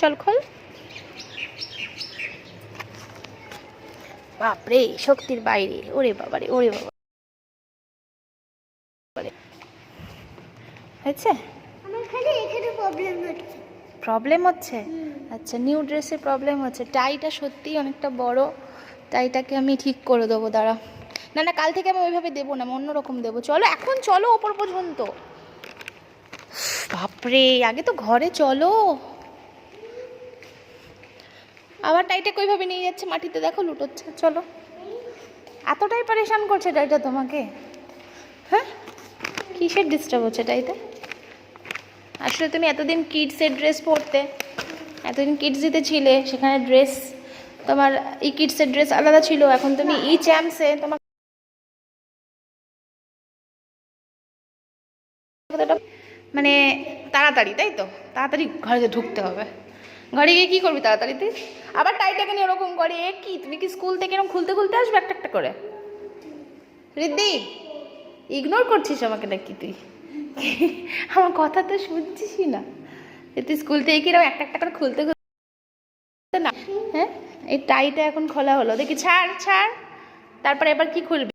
চল খোল। বাপরে, শক্তির বাইরে। ওরে বাবারে, ওরে বাবা। হয়েছে? প্রবলেম হচ্ছে? আচ্ছা, নিউ ড্রেসে প্রবলেম হচ্ছে। টাইটা সত্যিই অনেকটা বড়, টাইটাকে আমি ঠিক করে দেবো, দাঁড়া। না না, কাল থেকে আমি ওইভাবে দেবো না, আমি অন্যরকম দেবো। চলো এখন, চলো ওপর পর্যন্ত। বাপরে, আগে তো ঘরে চলো। আবার টাইটাকে ওইভাবে নিয়ে যাচ্ছে মাটিতে, দেখো লুটোচ্ছে। চলো, এতটাই পরেশান করছে টাইটা তোমাকে? হ্যাঁ, কিসের ডিস্টার্ব হচ্ছে টাইটা? আসলে তুমি এতদিন কিডসের ড্রেস পরতে, এতদিন কিডস দিতে ছিলে, সেখানে ড্রেস তোমার এই কিডসের ড্রেস আলাদা ছিল। এখন তুমি ই চ্যাম্পসে, তোমার মানে তাড়াতাড়ি, তাই তো? তাড়াতাড়ি ঘরে ঢুকতে হবে। ঘরে গিয়ে কী করবি তাড়াতাড়িতে? আবার টাইটাকে নিয়ে ওরকম করে, এ কি, তুমি কি স্কুল থেকে এরকম খুলতে খুলতে আসবে একটা একটা করে? রিদ্ধি, ইগনোর করছিস আমাকে নাকি তুই? আমার কথা তো শুনছিসই না। তুই স্কুল থেকে কিরকম একটা একটা করে খুলতে খুলতে না? হ্যাঁ, এই টাইটা এখন খোলা হলো, দেখি। ছাড় ছাড়, তারপরে এবার কি খুলবি?